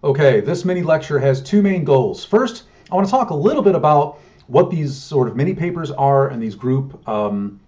Okay, this mini lecture has two main goals. First, I want to talk a little bit about what these sort of mini papers are and these group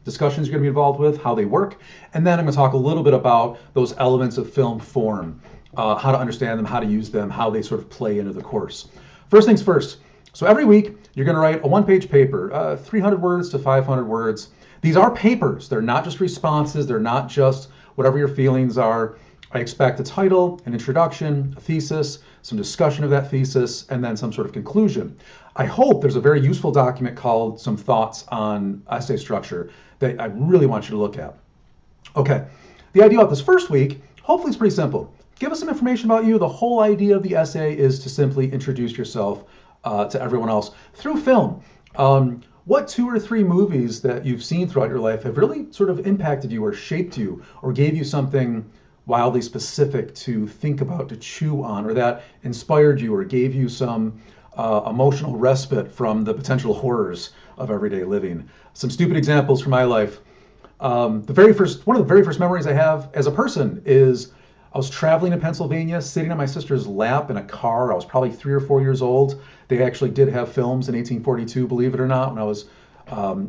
discussions you're going to be involved with, how they work. And then I'm going to talk a little bit about those elements of film form, how to understand them, how to use them, how they sort of play into the course. First things first. So every week, you're going to write a one-page paper, 300 words to 500 words. These are papers. They're not just responses. They're not just whatever your feelings are. I expect a title, an introduction, a thesis, some discussion of that thesis, and then some sort of conclusion. I hope there's a very useful document called Some Thoughts on Essay Structure that I really want you to look at. Okay, the idea about this first week, hopefully it's pretty simple. Give us some information about you. The whole idea of the essay is to simply introduce yourself to everyone else through film. What 2 or 3 movies that you've seen throughout your life have really sort of impacted you or shaped you or gave you something wildly specific to think about, to chew on, or that inspired you or gave you some emotional respite from the potential horrors of everyday living? Some stupid examples from my life. One of the very first memories I have as a person is I was traveling in Pennsylvania, sitting on my sister's lap in a car. I was probably 3 or 4 years old. They actually did have films in 1842, believe it or not, when I was,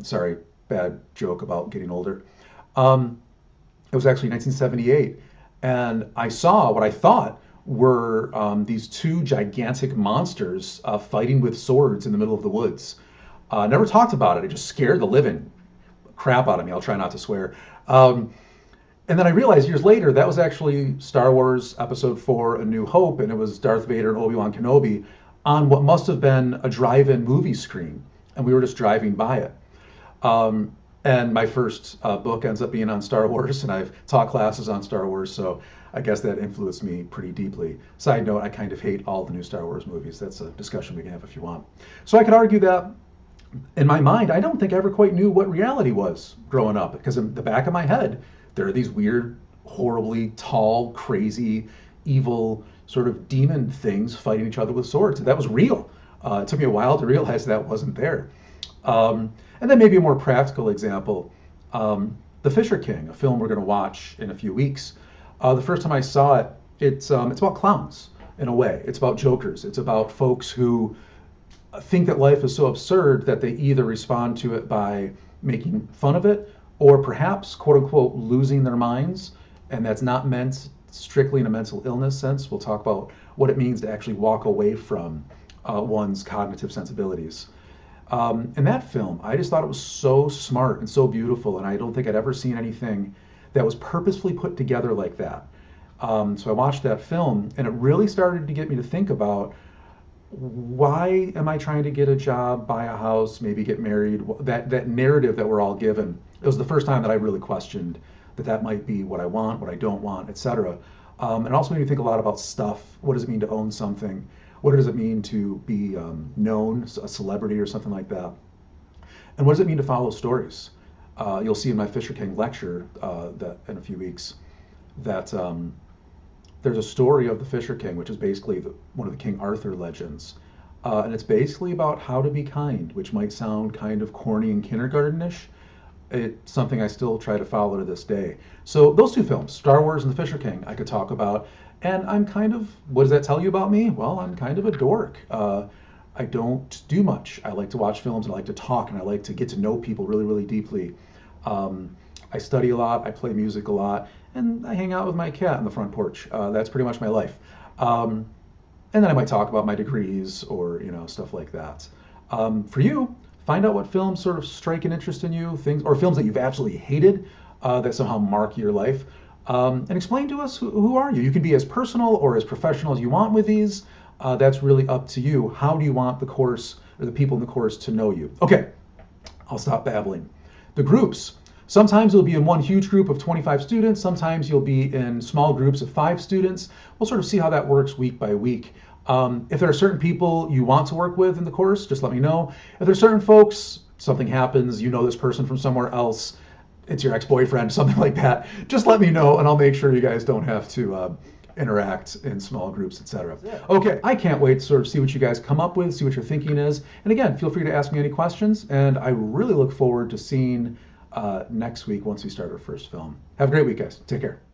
sorry, bad joke about getting older. It was actually 1978. And I saw what I thought were these 2 gigantic monsters fighting with swords in the middle of the woods. Never talked about it. It just scared the living crap out of me. I'll try not to swear. And then I realized years later that was actually Star Wars Episode 4, A New Hope, and it was Darth Vader and Obi-Wan Kenobi on what must have been a drive-in movie screen, and we were just driving by it. And my first book ends up being on Star Wars, and I've taught classes on Star Wars, so I guess that influenced me pretty deeply. Side note, I kind of hate all the new Star Wars movies. That's a discussion we can have if you want. So I could argue that in my mind, I don't think I ever quite knew what reality was growing up, because in the back of my head, there are these weird, horribly tall, crazy, evil, sort of demon things fighting each other with swords. That was real. It took me a while to realize that wasn't there. And then maybe a more practical example, The Fisher King, a film we're going to watch in a few weeks. The first time I saw it, it's about clowns in a way. It's about jokers. It's about folks who think that life is so absurd that they either respond to it by making fun of it or perhaps, quote unquote, losing their minds. And that's not meant strictly in a mental illness sense. We'll talk about what it means to actually walk away from one's cognitive sensibilities. In that film, I just thought it was so smart and so beautiful, and I don't think I'd ever seen anything that was purposefully put together like that. So I watched that film, and it really started to get me to think about, why am I trying to get a job, buy a house, maybe get married? That narrative that we're all given. It was the first time that I really questioned that might be what I want, what I don't want, etc. And it also made me think a lot about stuff. What does it mean to own something? What does it mean to be known, a celebrity or something like that? And what does it mean to follow stories? You'll see in my Fisher King lecture that in a few weeks that there's a story of the Fisher King, which is basically one of the King Arthur legends. And it's basically about how to be kind, which might sound kind of corny and kindergartenish. It's something I still try to follow to this day. So those 2 films, Star Wars and The Fisher King, I could talk about. And I'm kind of, what does that tell you about me? Well, I'm kind of a dork. I don't do much. I like to watch films, and I like to talk, and I like to get to know people really, really deeply. I study a lot, I play music a lot, and I hang out with my cat on the front porch. That's pretty much my life. And then I might talk about my degrees or, stuff like that. For you, find out what films sort of strike an interest in you, or films that you've absolutely hated that somehow mark your life. And explain to us who are you. You can be as personal or as professional as you want with these. That's really up to you. How do you want the course or the people in the course to know you? Okay, I'll stop babbling. The groups. Sometimes you'll be in one huge group of 25 students. Sometimes you'll be in small groups of 5 students. We'll sort of see how that works week by week. If there are certain people you want to work with in the course, just let me know. If there's certain folks, something happens, you know this person from somewhere else, it's your ex-boyfriend, something like that, just let me know, and I'll make sure you guys don't have to interact in small groups, etc. Okay, I can't wait to sort of see what you guys come up with, see what your thinking is. And again, feel free to ask me any questions, and I really look forward to seeing next week once we start our first film. Have a great week, guys. Take care.